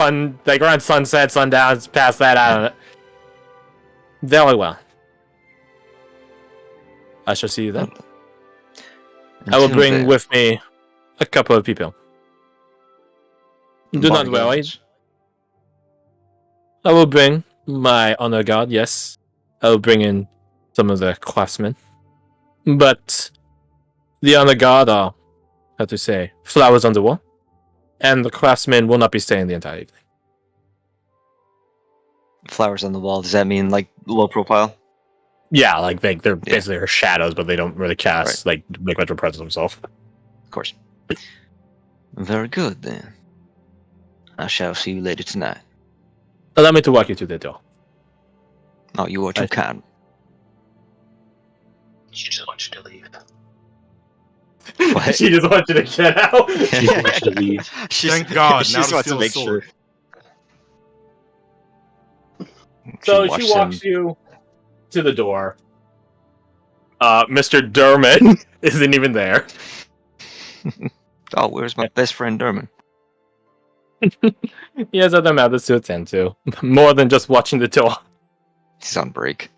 like around sunset, sundown, past that, I don't know. Very well. I shall see you then. I will bring with me a couple of people. Do not worry. I will bring my honor guard, yes. I will bring in some of the craftsmen. But the honor guard are, how to say, flowers on the wall. And the craftsmen will not be staying the entire evening. Flowers on the wall, does that mean like low profile? Yeah, like they're basically shadows, but they don't really cast like make much of a presence themselves. Of course. Very good then. I shall see you later tonight. Allow me to walk you to the door. Oh, you are too kind. She just wants you to leave. What? She just wants you to get out. She wants you to leave. Thank God. She Now just to wants to steal a make sword. sure. So she walks you to the door. Mr. Dermot isn't even there. Oh, where's my best friend Dermot? He has other matters to attend to. More than just watching the door. He's on break.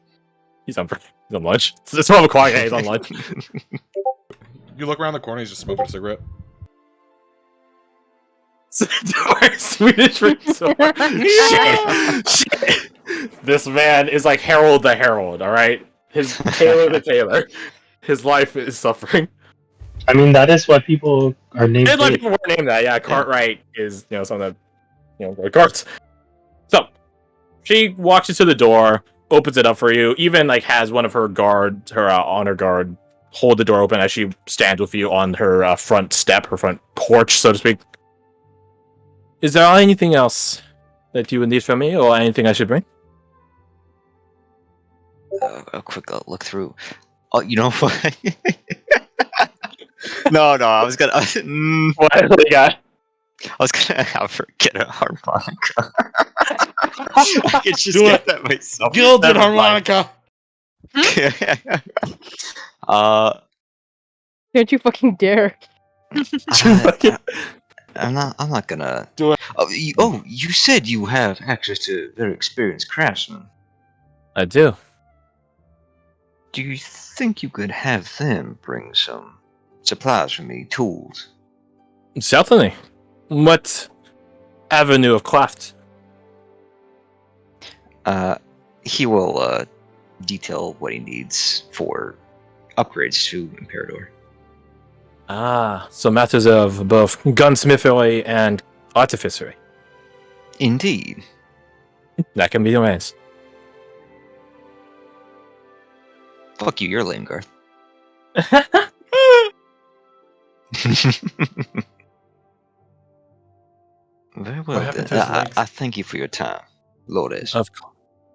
He's on lunch. It's more of a quiet guy. He's on lunch. You look around the corner, he's just smoking a cigarette. Swedish for shit. This man is like Harold the Herald, alright? His Taylor the Taylor. His life is suffering. I mean, that is what people are named. A lot of people were named that, yeah. Cartwright is, something that, carts. So, she walks you to the door, opens it up for you, even, like, has one of her guards, her honor guard, hold the door open as she stands with you on her front step, her front porch, so to speak. Is there anything else that you would need from me, or anything I should bring? A quick look through. Oh, you know what? No, I was gonna. What do you got? I was gonna have her get a harmonica. I could just get that myself. Gilded harmonica! Don't you fucking dare. I'm not gonna Do it. You said you have access to very experienced craftsmen. I do. Do you think you could have them bring some supplies for me, tools? Certainly. What avenue of craft? He will detail what he needs for upgrades to Imperador. Ah, so matters of both gunsmithery and artificery. Indeed. That can be arranged. Fuck you, you're lame, Garth. Very well. What happened Then. to his legs? I thank you for your time, Lourdes.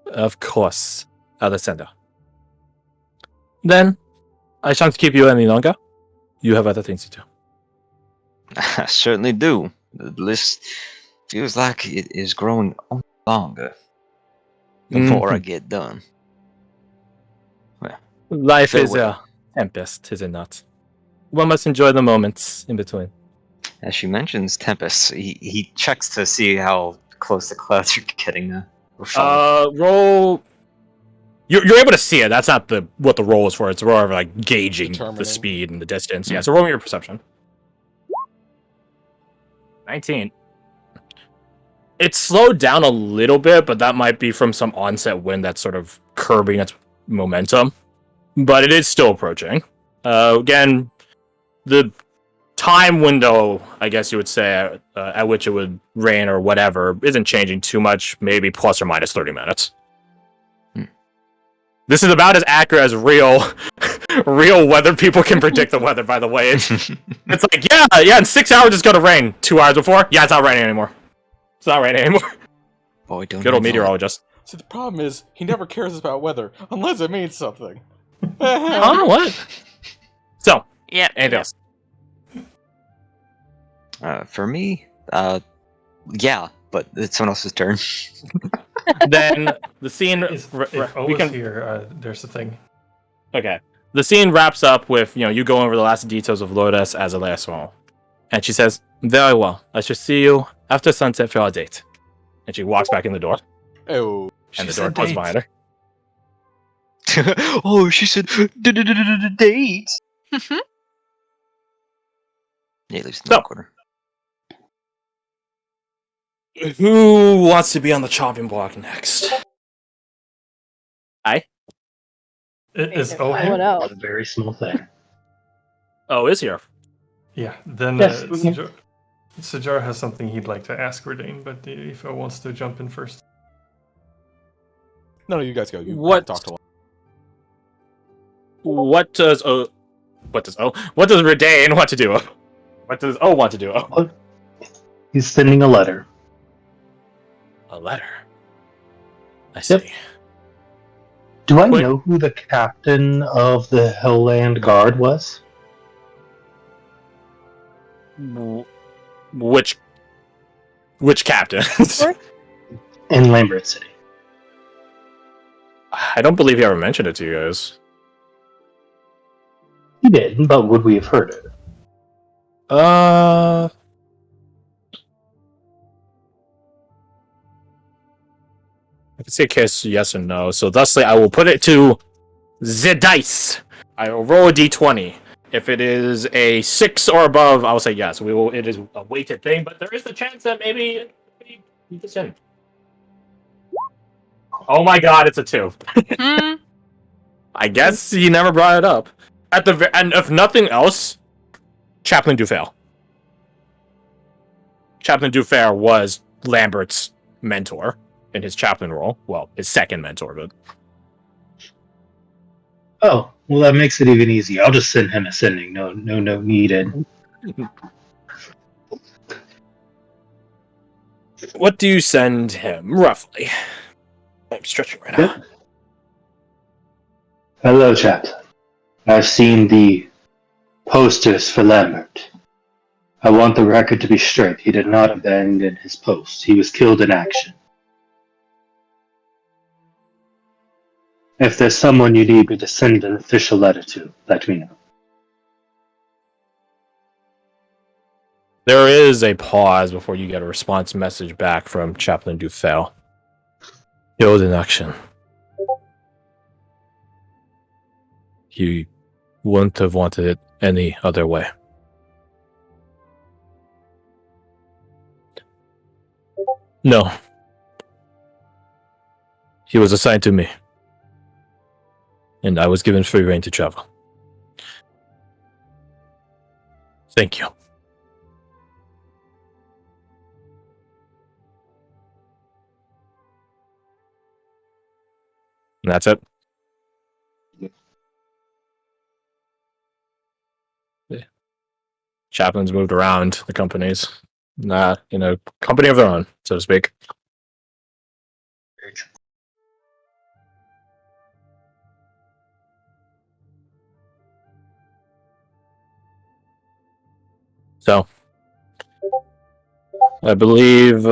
Of course, Alessandro. Then, I shan't keep you any longer. You have other things to do. I certainly do. The list feels like it is growing longer the more I get done. Well, Life is farewell. a tempest, is it not? One must enjoy the moments in between. As she mentions Tempest, he checks to see how close the clouds are getting now. Roll. You're able to see it. That's not what the roll is for. It's more of like gauging the Determining. speed and the distance. Yeah. So roll me your perception. 19. It's slowed down a little bit, but that might be from some onset wind that's sort of curbing its momentum. But it is still approaching. Again, the time window, I guess you would say, at which it would rain or whatever, isn't changing too much. Maybe plus or minus 30 minutes. This is about as accurate as real weather people can predict the weather, by the way. It's like, yeah, in 6 hours it's gonna rain. 2 hours before, yeah, it's not raining anymore. It's not raining anymore. Boy, don't Good old you know it. meteorologist. See, the problem is, he never cares about weather, unless it means something. Oh, what? So, Yeah. anything else? For me, yeah, but it's someone else's turn. Then the scene. If O we was can. here, there's the thing. Okay. The scene wraps up with, you go over the last details of Lourdes as a last roll. And she says, very well. I shall see you after sunset for our date. And she walks back in the door, Oh. and the door closes behind her. Oh, she said date. Mhm. Yeah, leaves in So- the corner. Who wants to be on the chopping block next? Is There's O no one here? else. A very small thing. Oh, is here. Yeah, then Yes. Sajar has something he'd like to ask Verdane, but if O wants to jump in first. No, you guys go. You What- talk to What does Redane want to do? What does O want to do? He's sending a letter. A letter. I see. Yep. Do I Wait. know who the captain of the Hellland Guard was? Which captain? In Lambert City. I don't believe he ever mentioned it to you guys. He did, but would we have heard it? I can say a case yes or no. So thusly, I will put it to the dice. I will roll a d20. If it is a 6 or above, I will say yes. We will. It is a weighted thing, but there is the chance that maybe you just in. Oh my god, it's a 2. Hmm. I guess he never brought it up. And if nothing else, Chaplain Dufail. Chaplain Dufail was Lambert's mentor in his chaplain role. Well, his second mentor, but Oh, well, that makes it even easier. I'll just send him a sending. No needed. what do you send him roughly? I'm stretching right now. Yep. Hello, Chaplain. I've seen the posters for Lambert. I want the record to be straight. He did not abandon his post. He was killed in action. If there's someone you need me to send an official letter to, let me know. There is a pause before you get a response message back from Chaplain Dufail. Killed in action. He wouldn't have wanted it any other way. No. He was assigned to me. And I was given free rein to travel. Thank you. And that's it. Yeah. Chaplains moved around the companies. Company of their own, so to speak. So, I believe,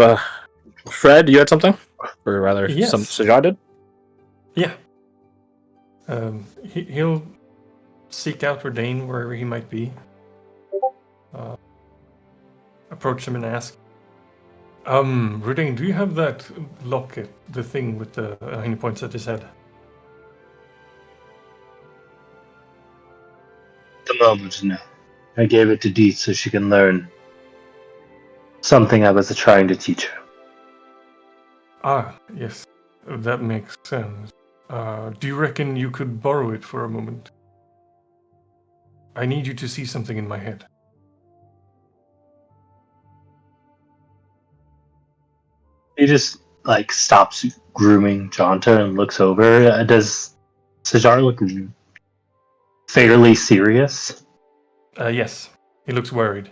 Fred, you had something? Or rather, Yes. Sajar did? Yeah. He'll seek out Verdane wherever he might be. Approach him and ask, Verdane, do you have that locket, the thing with the he points at his head? At the moment, no. I gave it to Deet so she can learn something I was trying to teach her. Ah, yes. That makes sense. Do you reckon you could borrow it for a moment? I need you to see something in my head. He just, stops grooming Jonta and looks over. Does Sajar look fairly serious? Yes. He looks worried.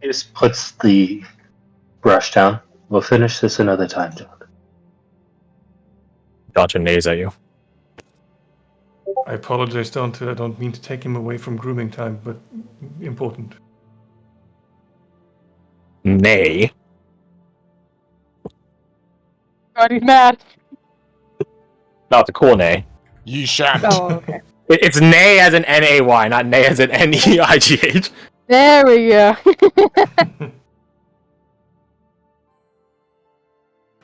He just puts the brush down. We'll finish this another time, John. Gotcha nays at you. I apologize, Dante. I don't mean to take him away from grooming time, but important. Nay. God, he's mad. Not the cool nay. Ye shan't. Oh, okay. It's nay as an N-A-Y, not nay as an N-E-I-G-H. There we go.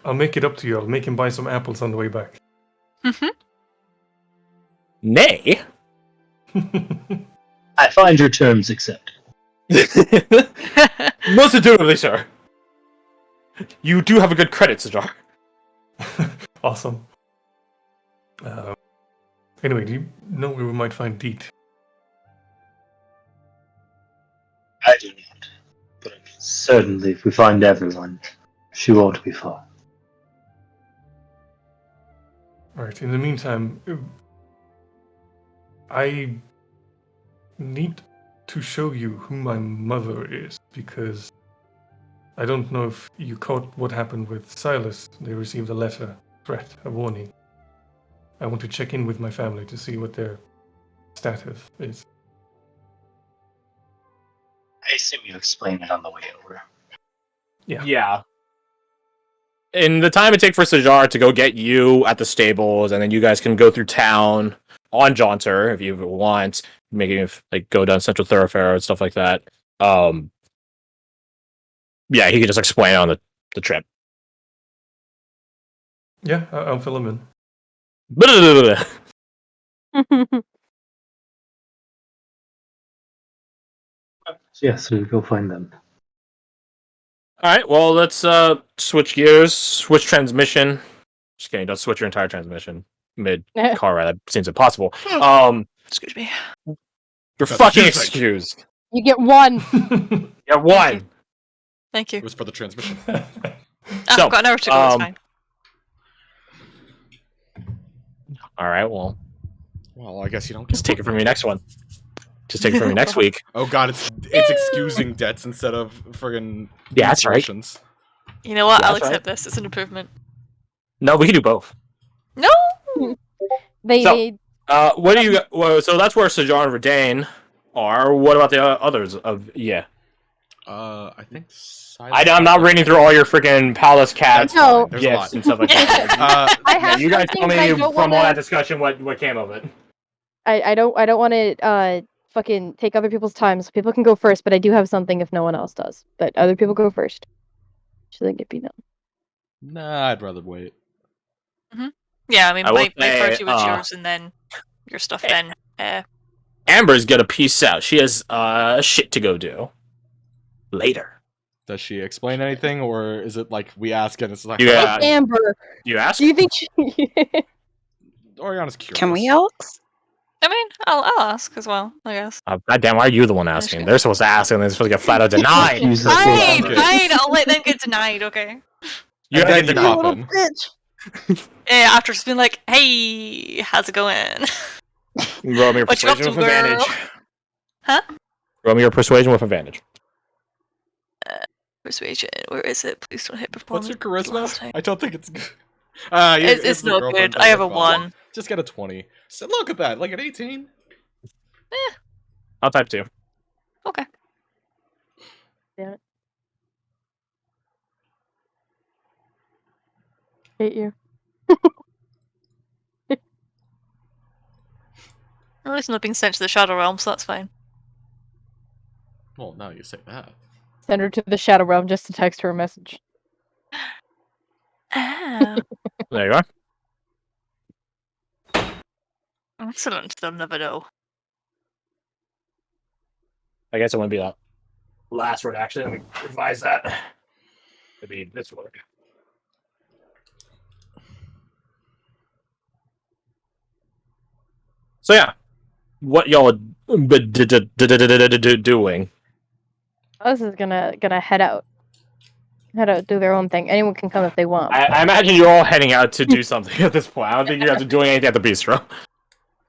I'll make it up to you. I'll make him buy some apples on the way back. Nay. I find your terms acceptable. Most intuitively, sir. You do have a good credit, Sajar. Awesome. Anyway, do you know where we might find Deet? I do not. But certainly, if we find everyone, she won't be far. Alright, in the meantime, I need to show you who my mother is, because I don't know if you caught what happened with Silas. They received a letter, threat, a warning. I want to check in with my family to see what their status is. I assume you explain it on the way over. Yeah. In the time it takes for Sajar to go get you at the stables, and then you guys can go through town on Jaunter if you want, making it like go down Central Thoroughfare and stuff like that. Yeah, he could just explain it on the trip. Yeah, I'll fill him in. So yes, we go find them. All right, well, let's switch gears, switch transmission. Just kidding, don't switch your entire transmission mid car ride. That seems impossible. Excuse me. You're That's fucking music. excused. You get one. Yeah, one. Thank you. It was for the transmission. Oh, So, I've got an hour to go, it's fine. All right, well, Well, I guess you don't. just take it from your next one. Just take it from your next week. Oh god, it's excusing debts instead of friggin' Yeah, that's right. promotions. You know what? Yeah, I'll that's right. accept this. It's an improvement. No, we can do both. No! They What do you? Well, so that's where Sajar and Verdane are. What about the others? Yeah, I think. I'm not reading through all your freaking palace cats, That's fine. There's a gifts, lot. and stuff like that. I Yeah, have you guys tell something me I from don't all wanna- that discussion what came of it. I don't want to fucking take other people's time, so people can go first. But I do have something if no one else does. But other people go first. Should they get beat up? Nah, I'd rather wait. Yeah, I mean, I will my say, priority was yours and then your stuff then. Amber's got a piece out. She has shit to go do later. Does she explain anything, or is it like we ask and it's like, Yeah. Hey, Amber, You ask? do you think she... Oriana's curious. Can we ask? I mean, I'll ask as well, I guess. Goddamn, why are you the one asking? They're supposed to ask, and they're supposed to get flat out denied. Jesus, Fine, okay. fine, I'll let them get denied, okay? You And gotta then get you denied. hop in. bitch. Yeah, after it's been like, hey, how's it going? Roll me your What you up persuasion to, with advantage. girl? Huh? Roll me your persuasion with advantage. Persuasion, where is it? Please don't hit performance. What's your Last charisma? time. I don't think it's good. It's not good. I have a 1. Just get a 20. So look at that, like an 18. I'll type 2. Okay. Damn it. Hate you. Well, it's not being sent to the Shadow Realm, so that's fine. Well, now you say that. Send her to the Shadow Realm just to text her a message. Ah, There you are. excellent. They'll never know. I guess it wouldn't be that last word, actually. Let me revise that. It'd be this word. So yeah, what y'all doing? Us is gonna head out. Head out, do their own thing. Anyone can come if they want. I imagine you're all heading out to do something at this point. I don't think you guys are doing anything at the bistro.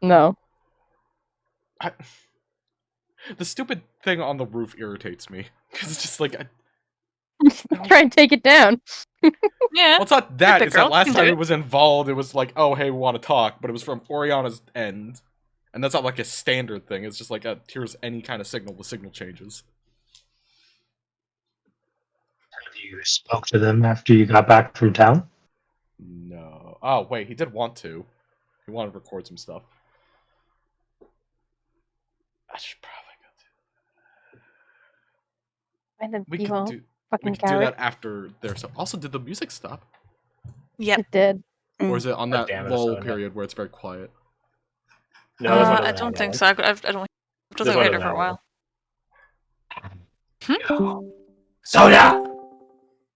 No. The stupid thing on the roof irritates me. Because it's just like, Try and take it down. Yeah. well, it's not that. the It's that girl last can time do it it. was involved, it was like, oh, hey, we want to talk. But it was from Oriana's end. And that's not like a standard thing. It's just like, here's any kind of signal. The signal changes. Have you spoke to them after you got back from town? No. Oh, wait, he did want to. He wanted to record some stuff. I should probably go And then We you could all do. We fucking could do coward. that after there. So also, did the music stop? Yep. It did. Or is it on God that damn it, lull Asana. period where it's very quiet? No, this one I doesn't don't have think that so. I don't think This I've one heard doesn't it for a have while. one. Soda!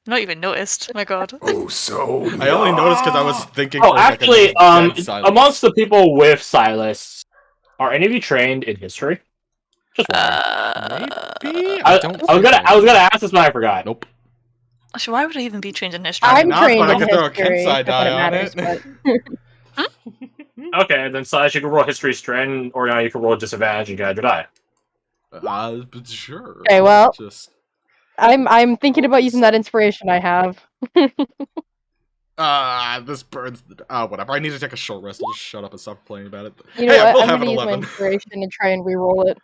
Not even noticed. My god. Oh, so. I only noticed because I was thinking. Oh, for like actually, a dead silence. amongst the people with Silas, are any of you trained in history? Just wondering. Maybe I don't. was think gonna ask this, but I forgot. Nope. Actually, why would I even be trained in history? I'm I'm not, trained but I in could throw a history. Kensai Not that it die on matters, it. but Okay, then Silas, you can roll history strength, or you can roll disadvantage and get your die. But sure. Okay, well- Just I'm thinking about using that inspiration I have. this burns. Whatever. I need to take a short rest. I'll just shut up and stop complaining about it. You know Hey, I what? will I'm have gonna an use my 11. inspiration and try and re-roll it.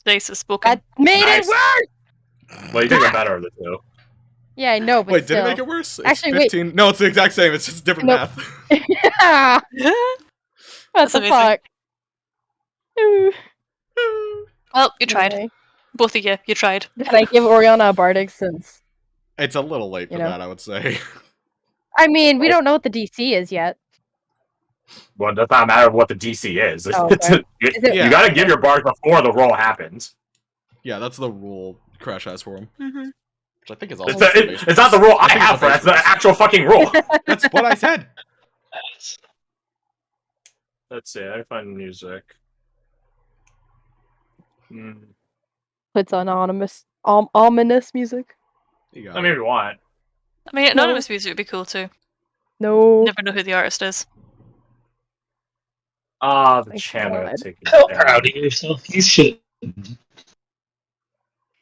Nice spoken. That made Nice. it worse! Well, you think I'm better of the two. Yeah, I know, but Wait, still. did it make it worse? It's Actually, wait. 15. No, it's the exact same. It's just different Nope. math. Yeah! What That's the amazing. fuck? Ooh. Well, you tried. Anyway. Both of you. You tried. Can I give Oriana a bardic since? It's a little late for You know. that, I would say. I mean, we don't know what the DC is yet. Well, it does not matter what the DC is. Oh, okay. you, Is it- you Yeah. gotta give your bars before the roll happens. Yeah, that's the rule Crash has for him. Mm-hmm. Which I think is also. It's not the rule I think it's have for the it, it's the base actual fucking rule. That's what I said. Let's see, I find music. Puts on ominous music. You got I it. mean, if you want. I mean, No. anonymous music would be cool too. No. Never know who the artist is. The Thank channel God. taking How down. proud of yourself. You should.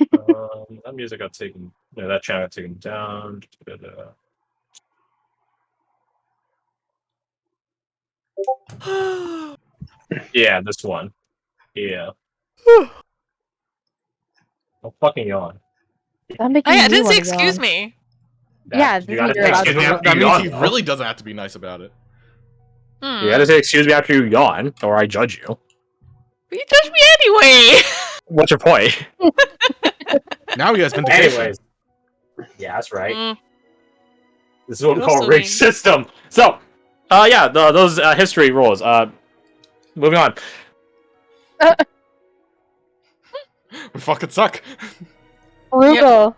That music got taken. Yeah, that channel got taken down. Yeah, this one. Yeah. I'll fucking yawn. I'm making Hey, I you didn't say wanna excuse yawn. me. Yeah, You this gotta means you're say allowed excuse me to. after That you means yawn. he though. really doesn't have to be nice about it. You gotta say excuse me after you yawn, or I judge you. But you judge me anyway. What's your point? Now he has vindication. Anyways. Yeah, that's right. Mm. This is what we You're call a so rigged mean. system. So, yeah, those history rolls. Moving on. We fucking suck. Frugal.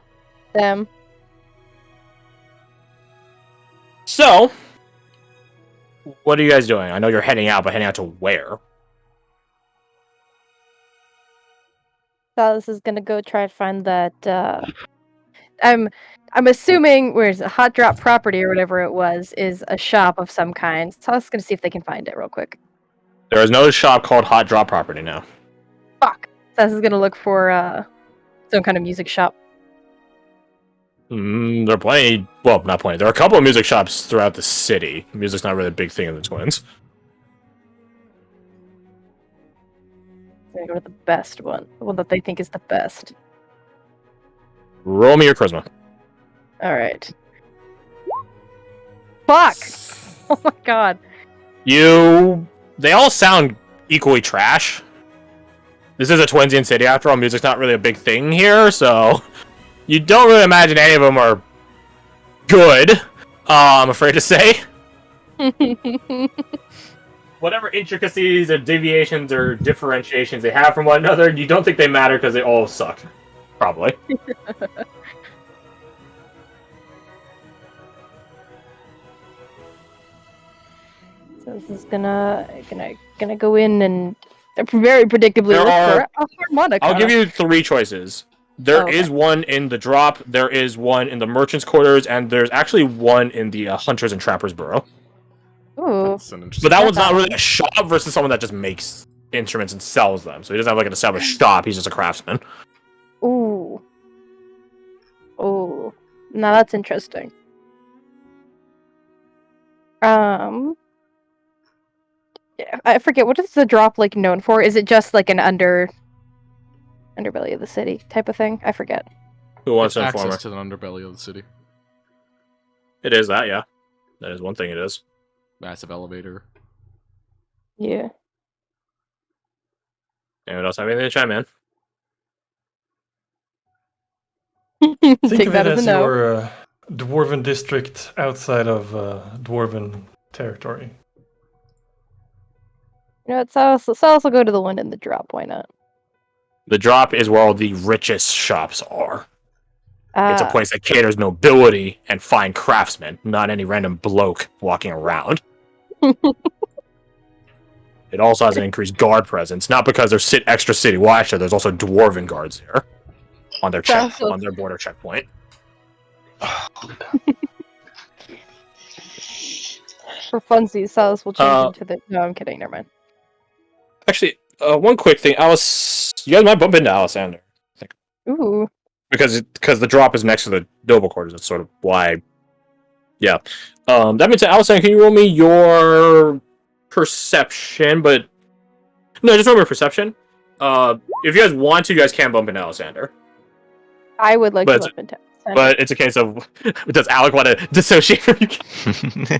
Them. So, what are you guys doing? I know you're heading out, but heading out to where? Silas is gonna go try to find that. I'm assuming where's a hot drop property or whatever it was is a shop of some kind. So I was gonna see if they can find it real quick. There is no shop called Hot Drop Property now. Fuck. Silas is gonna look for some kind of music shop. There are plenty. Well, not plenty. There are a couple of music shops throughout the city. Music's not really a big thing in the Twins. I'm gonna go to the best one, the one that they think is the best. Roll me your charisma. All right. Fuck. Oh my god. They all sound equally trash. This is a Twinsian city after all. Music's not really a big thing here, so you don't really imagine any of them are good. I'm afraid to say. Whatever intricacies or deviations or differentiations they have from one another, you don't think they matter because they all suck. Probably. So this is gonna go in and very predictably There look are- for a harmonica. I'll give you 3 choices. There is Okay. one in the drop, there is one in the merchant's quarters, and there's actually one in the hunters and trappers burrow. Ooh. That's an interesting. But that one's That's not really awesome. a shop versus someone that just makes instruments and sells them. So he doesn't have like an established shop, he's just a craftsman. Ooh. Ooh. Now that's interesting. Yeah, I forget, what is the drop like known for? Is it just like an underbelly of the city type of thing? I forget. Who wants It's to inform her? access to the underbelly of the city. It is that, yeah. That is one thing it is. Massive elevator. Yeah. Anyone else have anything to chime in? Think Take of that it as a as no. your dwarven district outside of dwarven territory. You know what, Silas will go to the one in the drop. Why not? The drop is where all the richest shops are. It's a Ah, place that caters nobility and fine craftsmen, not any random bloke walking around. It also has an increased guard presence, not because there's extra city watch there. There's also dwarven guards there on their on their border checkpoint. for funsies, Silas will change into the. No, I'm kidding. Never mind. Actually, one quick thing, Alice, you guys might bump into Alexander. Ooh. Because the drop is next to the noble quarters. That's sort of why. Yeah. That means, Alexander, can you roll me your perception? But no, just roll me your perception. If you guys want to, you guys can bump into Alexander. I would like But to bump into. But it's a case of, does Alec want to dissociate from you? The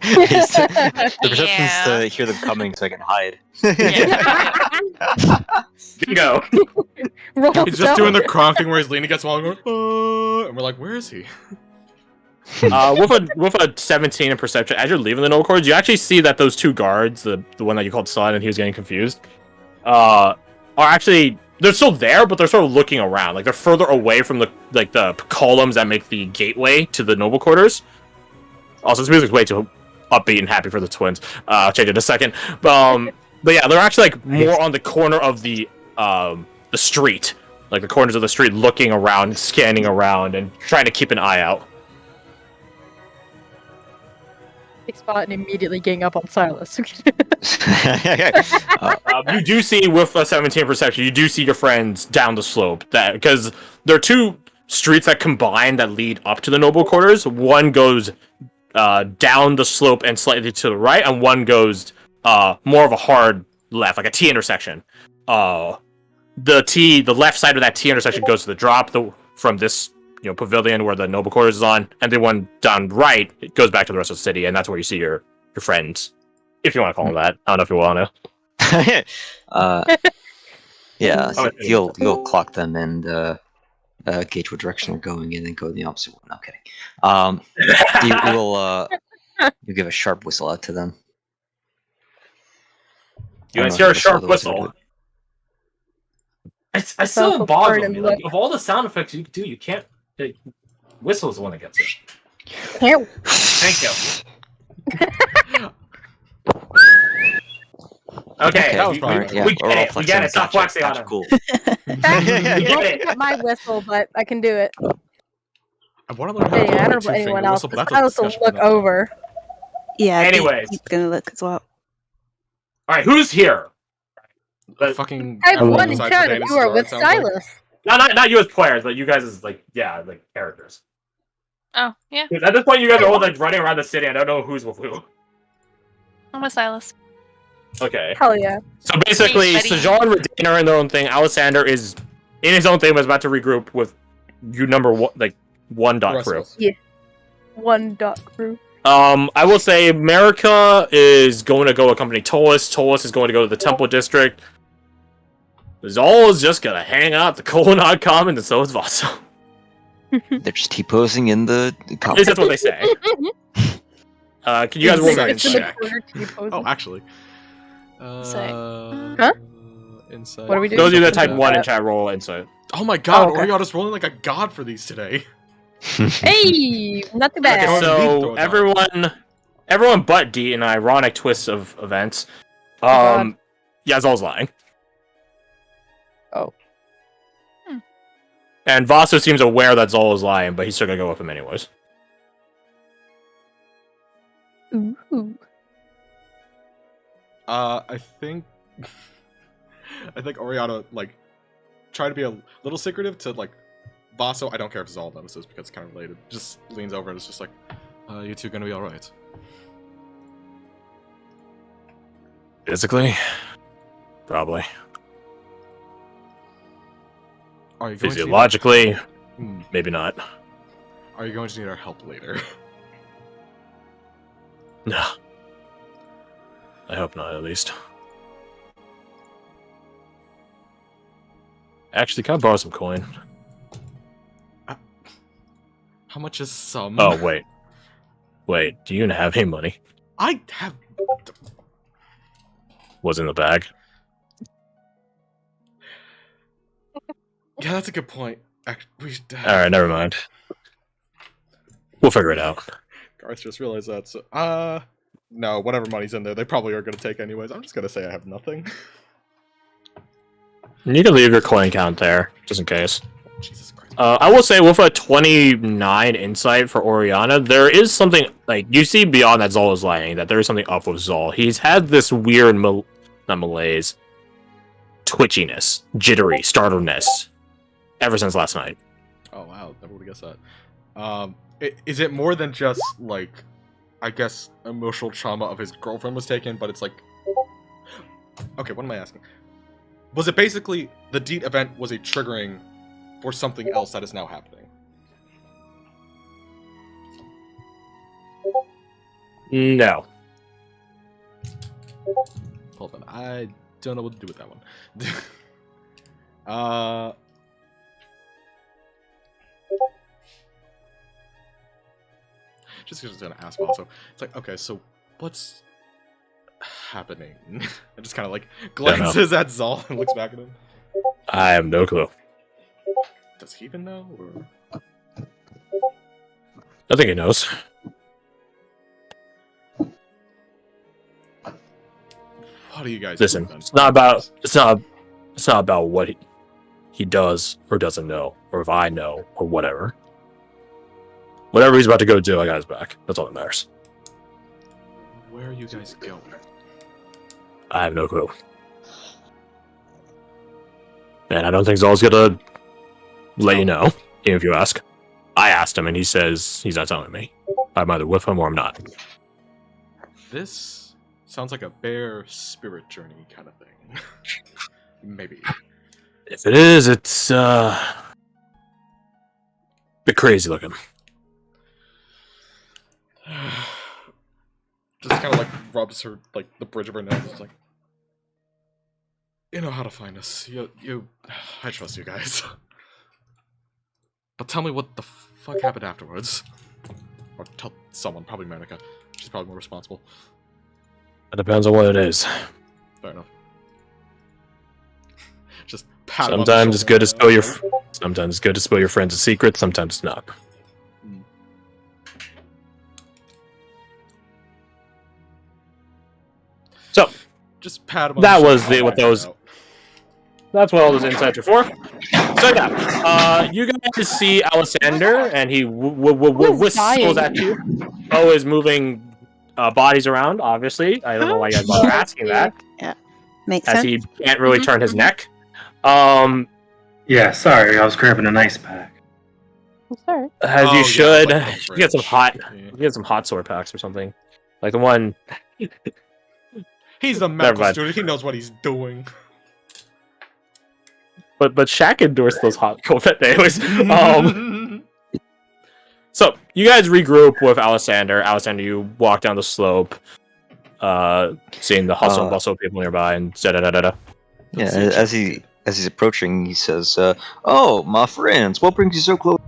perception's Yeah. to hear them coming so I can hide. Bingo. Roll He's just stealth. doing the Kronk thing where he's leaning against the wall and going, and we're like, where is he? With a 17 in perception, as you're leaving the noble quarters, you actually see that those two guards, the one that you called Son and he was getting confused, are actually, they're still there, but they're sort of looking around. Like, they're further away from the columns that make the gateway to the noble quarters. Also, this music's way too upbeat and happy for the twins. I'll change it in a second. But yeah, they're actually like more on the corner of the street, like the corners of the street, looking around, scanning around, and trying to keep an eye out. Spot and immediately gang up on Silas. You do see, with a 17 perception, you do see your friends down the slope. That because there are two streets that combine that lead up to the noble quarters. One goes down the slope and slightly to the right, and one goes more of a hard left, like a T intersection. The left side of that T intersection goes to the drop from this pavilion where the noble quarters is on, and the one down right, it goes back to the rest of the city, and that's where you see your friends, if you want to call them that. I don't know if you want to. Yeah, so you'll clock them and gauge what direction they're going in and go the opposite one. No kidding. You give a sharp whistle out to them. You I guys don't know hear a if sharp that's the way to do whistle. it. I still Powerful boggle bird me. and Like, look. of all the sound effects you can do, you can't. Whistle is the one that gets it. Thank you. Okay, That was we, probably we, better. Yeah, we we're all get it. We get it. Stop flexing. flexing on Gotcha, him. cool. We get it. Not my whistle, but I can do it. I want to learn how to Anyway, do I a don't know about two-finger anyone else. whistle, but that's a Silas will discussion for look another time. over. Yeah, Anyways. He's gonna look as well. All right, who's here? But, Fucking I have Hello. one in aside chat. from You Danis' are guard, with sounds like. Silas. not you as players, but you guys as like characters. Oh, yeah. 'Cause at this point, you guys are all like running around the city. I don't know who's with who. I'm with Silas. Okay. Hell yeah. So basically, Hey, buddy. Sejan and Radine are in their own thing. Alexander is in his own thing, but is about to regroup with you number one, like one The dot rest of crew. us. One dot crew. I will say America is going to go accompany Tolis. Tolis is going to go to the Temple District. Zol is just gonna hang out at the Kolonod Common, and so is Vaso. They're just T-posing in the At least cockpit. that's what they say. Can you guys roll me an Insight insight check. check? Oh, actually. Huh? Insight. What do we do? Those of you that type Uh, 1 in chat, roll insight. Oh my god, Oh, okay. Oriana's rolling like a god for these today. Hey, not too Okay, bad. so- So everyone but D, in an ironic twist of events, God. yeah, Zol's lying. Oh. And Vaso seems aware that Zol is lying, but he's still gonna go with him anyways. Ooh. I think Oriana tried to be a little secretive to Vaso. I don't care if it's all nemesis because it's kind of related. Just leans over and is just like, "You two gonna be all right?" Physically, probably. Are you going Physiologically, to maybe not. Are you going to need our help later? No. I hope not, at least. Actually, can I borrow some coin? How much is some? Oh, wait. Wait, do you even have any money? I have. Was in the bag. Yeah, that's a good point. Alright, never mind. We'll figure it out. Garth just realized that. So, no, whatever money's in there, they probably are going to take anyways. I'm just going to say I have nothing. You can leave your coin count there, just in case. Jesus Christ. I will say, with a 29 insight for Oriana, there is something, like, you see beyond that Zol is lying, that there is something up with Zol. He's had this weird, not malaise, twitchiness, jittery, startleness, ever since last night. Oh, wow. Never would have guessed that. Is it more than just, like, I guess, emotional trauma of his girlfriend was taken, but it's like... Okay, what am I asking? Was it basically the Deet event was a triggering for something else that is now happening? No. Hold on, I don't know what to do with that one. Just gonna ask also. It's like, okay, so what's happening? I just kind of like glances at Zal and looks back at him. I have no clue. Does he even know? Or... I think he knows. What do you guys Listen, do, it's not about what he does or doesn't know, or if I know, or whatever. Whatever he's about to go do, I got his back. That's all that matters. Where are you guys going? I have no clue. And I don't think Zol's gonna let you know, even if you ask. I asked him, and he says he's not telling me. I'm either with him or I'm not. This sounds like a bear spirit journey kind of thing. Maybe. If it is, it's a bit crazy looking. Just kind of like rubs her, like, the bridge of her nose. It's like, you know how to find us. I trust you guys. But tell me what the fuck happened afterwards. Or tell someone, probably Monica. She's probably more responsible. It depends on what it is. Fair enough. Just pat him on the Sometimes it's good to shoulder. spill your. Sometimes it's good to spill your friends' secrets. Sometimes it's not. So Just pat him on that the was shoulder. what those. That's what all those insights are for. So yeah, you guys see Alessander, and he whistles dying? at you. Bo is moving bodies around. Obviously, I don't know why you guys bother asking that, Yeah. Makes as sense. he can't really turn his neck. Yeah, sorry, I was grabbing an ice pack. Sorry. As Oh, you yeah, should. like the You get some fridge. hot. Yeah. You get some hot sword packs or something, like the one. He's the Never medical mind. student. He knows what he's doing. But Shaq endorsed those hot cold anyways. So you guys regroup with Alessander. Alessander, you walk down the slope, seeing the hustle and bustle of people nearby, and da-da-da-da-da. Yeah, as he's approaching, he says, "Oh, my friends, what brings you so close